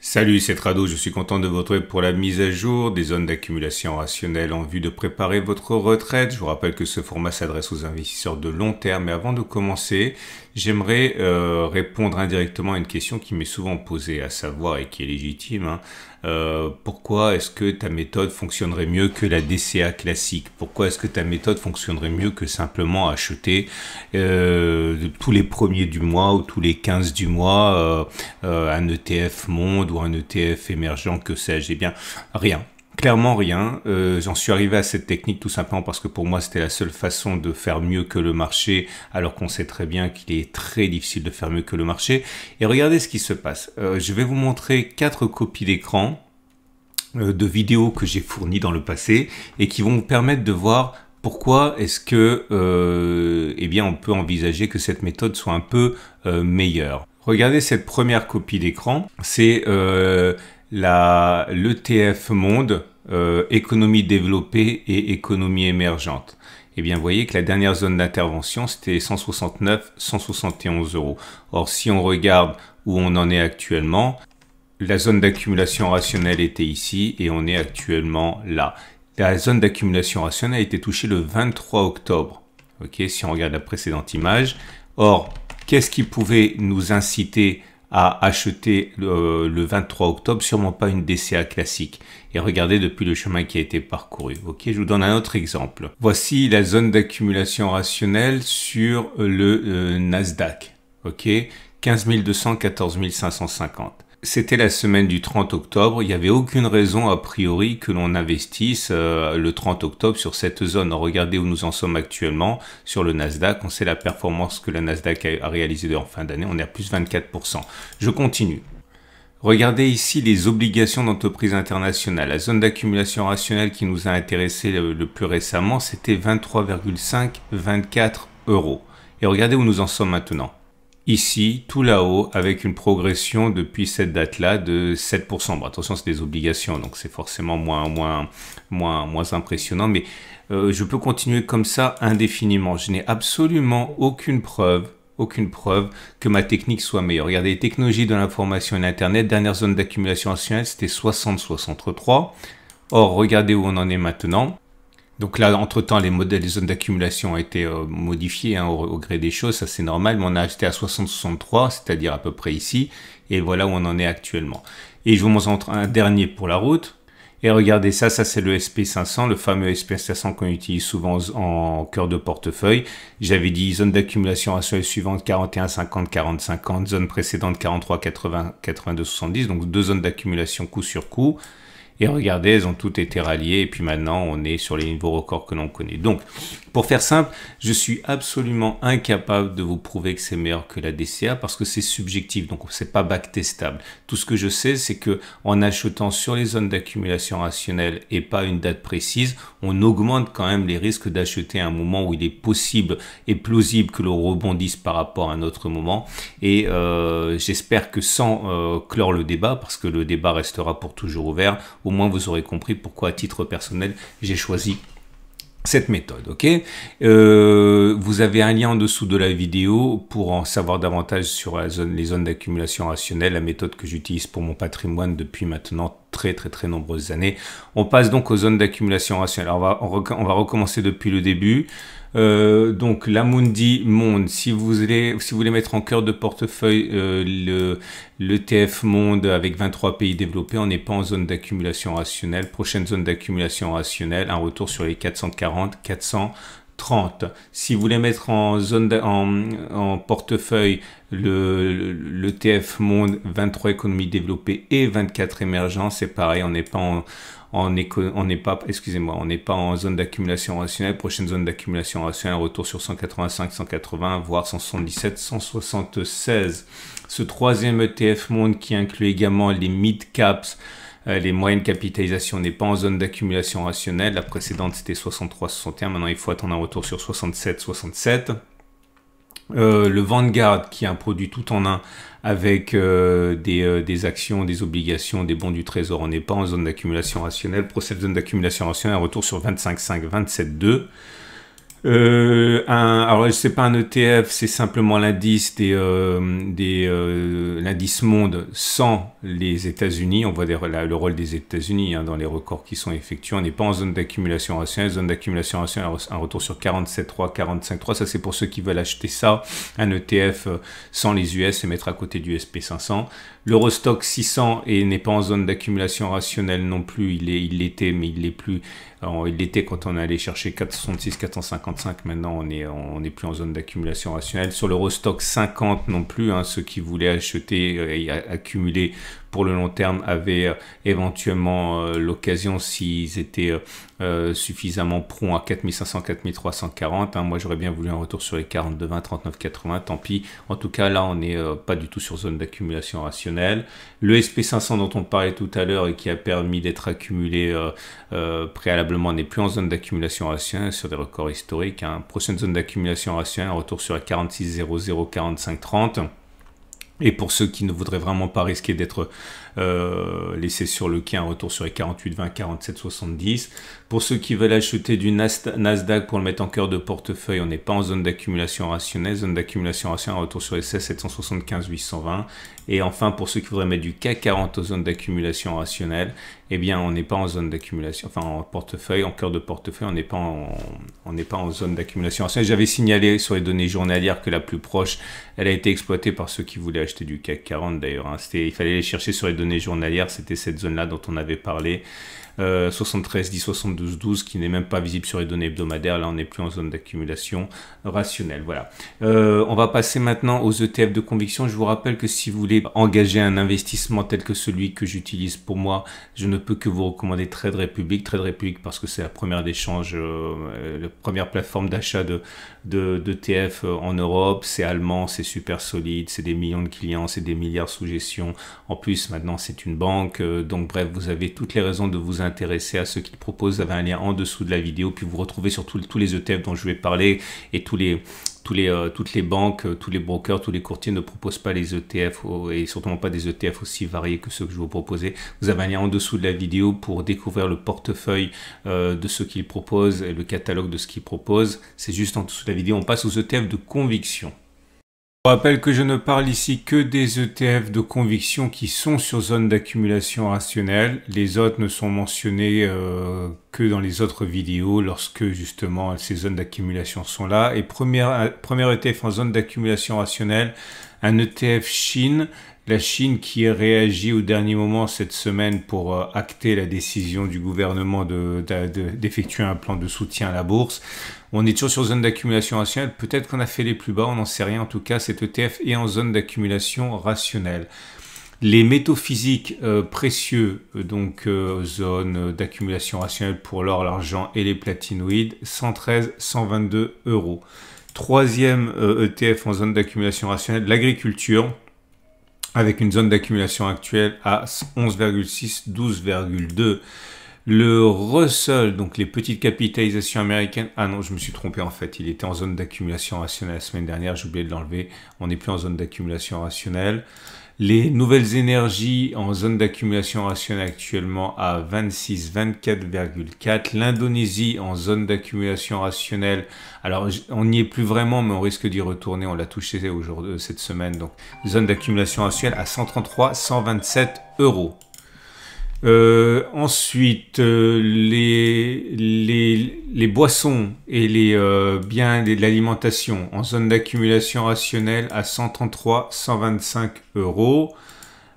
Salut, c'est Trado, je suis content de vous retrouver pour la mise à jour des zones d'accumulation rationnelle en vue de préparer votre retraite. Je vous rappelle que ce format s'adresse aux investisseurs de long terme. Mais avant de commencer, j'aimerais répondre indirectement à une question qui m'est souvent posée, à savoir, et qui est légitime, pourquoi est-ce que ta méthode fonctionnerait mieux que la DCA classique? Pourquoi est-ce que ta méthode fonctionnerait mieux que simplement acheter tous les premiers du mois ou tous les 15 du mois un ETF monde ou un ETF émergent, que sais-je? Eh bien, rien. Clairement rien. J'en suis arrivé à cette technique tout simplement parce que pour moi c'était la seule façon de faire mieux que le marché, alors qu'on sait très bien qu'il est très difficile de faire mieux que le marché. Et regardez ce qui se passe. Je vais vous montrer 4 copies d'écran de vidéos que j'ai fournies dans le passé et qui vont vous permettre de voir pourquoi est-ce que eh bien on peut envisager que cette méthode soit un peu meilleure. Regardez cette première copie d'écran, c'est l'ETF monde, économie développée et économie émergente. Eh bien, vous voyez que la dernière zone d'intervention, c'était 169, 171 euros. Or, si on regarde où on en est actuellement, la zone d'accumulation rationnelle était ici et on est actuellement là. La zone d'accumulation rationnelle a été touchée le 23 octobre. Ok, si on regarde la précédente image. Or, qu'est-ce qui pouvait nous inciter à acheter le 23 octobre? Sûrement pas une DCA classique. Et regardez depuis le chemin qui a été parcouru. Ok, je vous donne un autre exemple. Voici la zone d'accumulation rationnelle sur le Nasdaq. Ok, 15 200, 14 550. C'était la semaine du 30 octobre. Il n'y avait aucune raison a priori que l'on investisse le 30 octobre sur cette zone. Regardez où nous en sommes actuellement sur le Nasdaq. On sait la performance que la Nasdaq a réalisée en fin d'année. On est à plus 24%. Je continue. Regardez ici les obligations d'entreprise internationale. La zone d'accumulation rationnelle qui nous a intéressé le plus récemment, c'était 23,524 euros. Et regardez où nous en sommes maintenant. Ici, tout là-haut, avec une progression depuis cette date-là de 7%. Bon, attention, c'est des obligations, donc c'est forcément moins impressionnant. Mais je peux continuer comme ça indéfiniment. Je n'ai absolument aucune preuve que ma technique soit meilleure. Regardez, les technologies de l'information et l'Internet, dernière zone d'accumulation rationnelle, c'était 60-63. Or, regardez où on en est maintenant. Donc là, entre-temps, les modèles des zones d'accumulation ont été modifiés au gré des choses, ça c'est normal, mais on a acheté à 60-63, c'est-à-dire à peu près ici, et voilà où on en est actuellement. Et je vous montre un dernier pour la route. Et regardez ça, c'est le SP500, le fameux SP500 qu'on utilise souvent en cœur de portefeuille. J'avais dit zone d'accumulation rationnelle suivante 41,50, 40,50, zone précédente 43,80, 82,70, donc deux zones d'accumulation coup sur coup. Et regardez, elles ont toutes été ralliées et puis maintenant on est sur les niveaux records que l'on connaît. Donc, pour faire simple, je suis absolument incapable de vous prouver que c'est meilleur que la DCA parce que c'est subjectif, donc c'est pas backtestable. Tout ce que je sais, c'est que en achetant sur les zones d'accumulation rationnelle et pas une date précise, on augmente quand même les risques d'acheter à un moment où il est possible et plausible que l'on rebondisse par rapport à un autre moment. Et j'espère que sans clore le débat, parce que le débat restera pour toujours ouvert, au moins vous aurez compris pourquoi à titre personnel j'ai choisi cette méthode. Ok, vous avez un lien en dessous de la vidéo pour en savoir davantage sur les zones d'accumulation rationnelle, la méthode que j'utilise pour mon patrimoine depuis maintenant très nombreuses années. On passe donc aux zones d'accumulation rationnelle. Alors on va recommencer depuis le début. Donc l'Amundi Monde, si vous voulez mettre en cœur de portefeuille l'ETF Monde avec 23 pays développés, on n'est pas en zone d'accumulation rationnelle. Prochaine zone d'accumulation rationnelle, un retour sur les 440, 430. Si vous voulez mettre en portefeuille l'ETF Monde 23 économies développées et 24 émergents, c'est pareil, on n'est pas on n'est pas en zone d'accumulation rationnelle. Prochaine zone d'accumulation rationnelle, retour sur 185, 180, voire 177, 176. Ce troisième ETF monde qui inclut également les mid caps, les moyennes capitalisations, n'est pas en zone d'accumulation rationnelle. La précédente c'était 63, 61. Maintenant il faut attendre un retour sur 67, 67. Le Vanguard qui est un produit tout en un avec des actions, des obligations, des bons du trésor. On n'est pas en zone d'accumulation rationnelle. Prochaine zone d'accumulation rationnelle, un retour sur 25,5, 27,2. Alors, c'est pas un ETF, c'est simplement l'indice l'indice monde sans les États-Unis. On voit le rôle des États-Unis dans les records qui sont effectués. On n'est pas en zone d'accumulation rationnelle. Zone d'accumulation rationnelle, un retour sur 47,3, 45,3. Ça, c'est pour ceux qui veulent acheter ça. Un ETF sans les US et mettre à côté du SP500. L'Eurostock 600 n'est pas en zone d'accumulation rationnelle non plus. Il l'était, mais il l'est plus. Alors, il l'était quand on allait chercher 466, 455. Maintenant, on n'est plus en zone d'accumulation rationnelle. Sur l'Eurostock 50 non plus. Ceux qui voulaient acheter et accumuler pour le long terme avaient éventuellement l'occasion s'ils étaient suffisamment prompts à 4500, 4340. Moi, j'aurais bien voulu un retour sur les 42,20, 39,80. Tant pis. En tout cas, là, on n'est pas du tout sur zone d'accumulation rationnelle. Le SP500 dont on parlait tout à l'heure et qui a permis d'être accumulé préalablement n'est plus en zone d'accumulation rationnelle sur des records historiques. Prochaine zone d'accumulation rationnelle, un retour sur la 46,00, 45,30. Et pour ceux qui ne voudraient vraiment pas risquer d'être laissés sur le quai, un retour sur les 48,20, 47,70. Pour ceux qui veulent acheter du Nasdaq pour le mettre en cœur de portefeuille, on n'est pas en zone d'accumulation rationnelle. Zone d'accumulation rationnelle, un retour sur les 16, 775, 820. Et enfin, pour ceux qui voudraient mettre du CAC 40 aux zones d'accumulation rationnelle, eh bien, on n'est pas en zone d'accumulation, enfin en portefeuille, en cœur de portefeuille, on n'est pas en zone d'accumulation rationnelle. J'avais signalé sur les données journalières que la plus proche, elle a été exploitée par ceux qui voulaient acheter du CAC 40 d'ailleurs. Il fallait les chercher sur les données journalières, c'était cette zone-là dont on avait parlé. 73, 10, 72, 12 qui n'est même pas visible sur les données hebdomadaires. Là, on n'est plus en zone d'accumulation rationnelle. Voilà. On va passer maintenant aux ETF de conviction. Je vous rappelle que si vous voulez engager un investissement tel que celui que j'utilise pour moi, je ne peux que vous recommander Trade Republic. Trade Republic parce que c'est la première d'échange, la première plateforme d'achat d'ETF en Europe. C'est allemand, c'est super solide, c'est des millions de clients, c'est des milliards sous gestion. En plus, maintenant, c'est une banque. Donc, bref, vous avez toutes les raisons de vous intéresser à ce qu'ils proposent. Vous avez un lien en dessous de la vidéo, puis vous retrouvez sur tous les ETF dont je vais parler et toutes les banques, tous les brokers, tous les courtiers ne proposent pas les ETF et surtout pas des ETF aussi variés que ceux que je vais vous proposer. Vous avez un lien en dessous de la vidéo pour découvrir le portefeuille de ce qu'ils proposent et le catalogue de ce qu'ils proposent. C'est juste en dessous de la vidéo. On passe aux ETF de conviction. Je vous rappelle que je ne parle ici que des ETF de conviction qui sont sur zone d'accumulation rationnelle. Les autres ne sont mentionnés que dans les autres vidéos lorsque justement ces zones d'accumulation sont là. Et premier ETF en zone d'accumulation rationnelle, un ETF Chine. La Chine qui a réagi au dernier moment cette semaine pour acter la décision du gouvernement d'effectuer un plan de soutien à la bourse. On est toujours sur zone d'accumulation rationnelle. Peut-être qu'on a fait les plus bas, on n'en sait rien. En tout cas, cet ETF est en zone d'accumulation rationnelle. Les métaux physiques précieux, donc zone d'accumulation rationnelle pour l'or, l'argent et les platinoïdes, 113, 122 euros. Troisième ETF en zone d'accumulation rationnelle, l'agriculture, avec une zone d'accumulation actuelle à 11,6, 12,2. Le Russell, donc les petites capitalisations américaines, ah non, je me suis trompé en fait, il était en zone d'accumulation rationnelle la semaine dernière, j'ai oublié de l'enlever, on n'est plus en zone d'accumulation rationnelle. Les nouvelles énergies en zone d'accumulation rationnelle actuellement à 26, 24,4. L'Indonésie en zone d'accumulation rationnelle. Alors, on n'y est plus vraiment, mais on risque d'y retourner. On l'a touché aujourd'hui, cette semaine. Donc, zone d'accumulation rationnelle à 133, 127 euros. Ensuite, les boissons et les biens de l'alimentation en zone d'accumulation rationnelle à 133, 125 euros.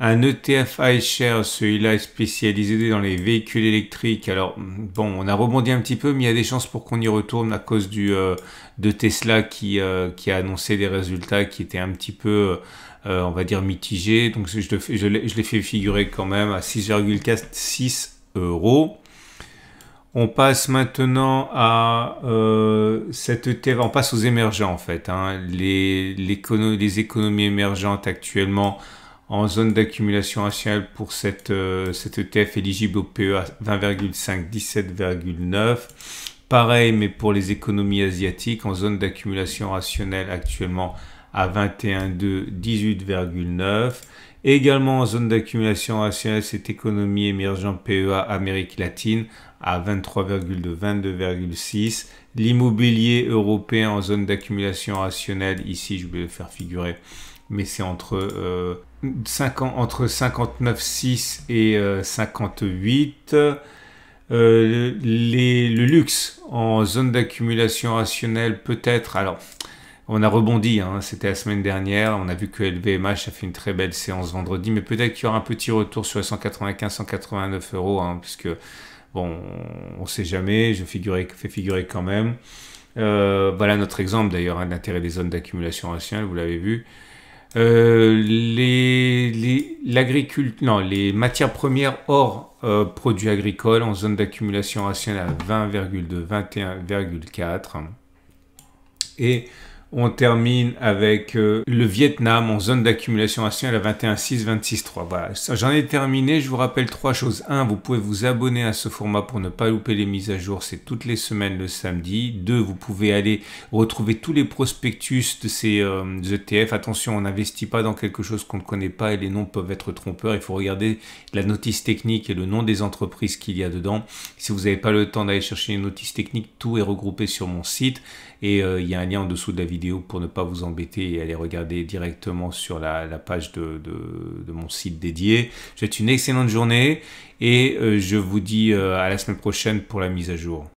Un ETF iShares, celui-là est spécialisé dans les véhicules électriques. Alors, bon, on a rebondi un petit peu, mais il y a des chances pour qu'on y retourne à cause de Tesla qui a annoncé des résultats qui étaient un petit peu... on va dire mitigé, donc je l'ai fait figurer quand même à 6,46 euros. On passe maintenant à cette ETF, on passe aux émergents en fait. Les économies émergentes actuellement en zone d'accumulation rationnelle pour cette ETF éligible au PE à 20,5, 17,9. Pareil, mais pour les économies asiatiques en zone d'accumulation rationnelle actuellement à 21,2, 18,9. Également en zone d'accumulation rationnelle, c'est économie émergente PEA Amérique latine à 23,2, 22,6. L'immobilier européen en zone d'accumulation rationnelle, ici je vais le faire figurer, mais c'est entre 59,6 et 58. Le luxe en zone d'accumulation rationnelle peut-être, alors on a rebondi, hein, c'était la semaine dernière, on a vu que LVMH a fait une très belle séance vendredi, mais peut-être qu'il y aura un petit retour sur les 195-189 euros, hein, puisque bon, on ne sait jamais, je fais figurer quand même. Voilà notre exemple d'ailleurs, hein, d'intérêt des zones d'accumulation rationnelle, vous l'avez vu. Les matières premières hors produits agricoles en zone d'accumulation rationnelle à 20,2, 21,4. Et on termine avec le Vietnam en zone d'accumulation rationnelle à 21,6, 26,3. Voilà, j'en ai terminé. Je vous rappelle 3 choses. 1, vous pouvez vous abonner à ce format pour ne pas louper les mises à jour. C'est toutes les semaines le samedi. 2, vous pouvez aller retrouver tous les prospectus de ces ETF. Attention, on n'investit pas dans quelque chose qu'on ne connaît pas et les noms peuvent être trompeurs. Il faut regarder la notice technique et le nom des entreprises qu'il y a dedans. Si vous n'avez pas le temps d'aller chercher une notice technique, tout est regroupé sur mon site. Et il y a un lien en dessous de la vidéo pour ne pas vous embêter et aller regarder directement sur la page de mon site dédié. Je vous souhaite une excellente journée et je vous dis à la semaine prochaine pour la mise à jour.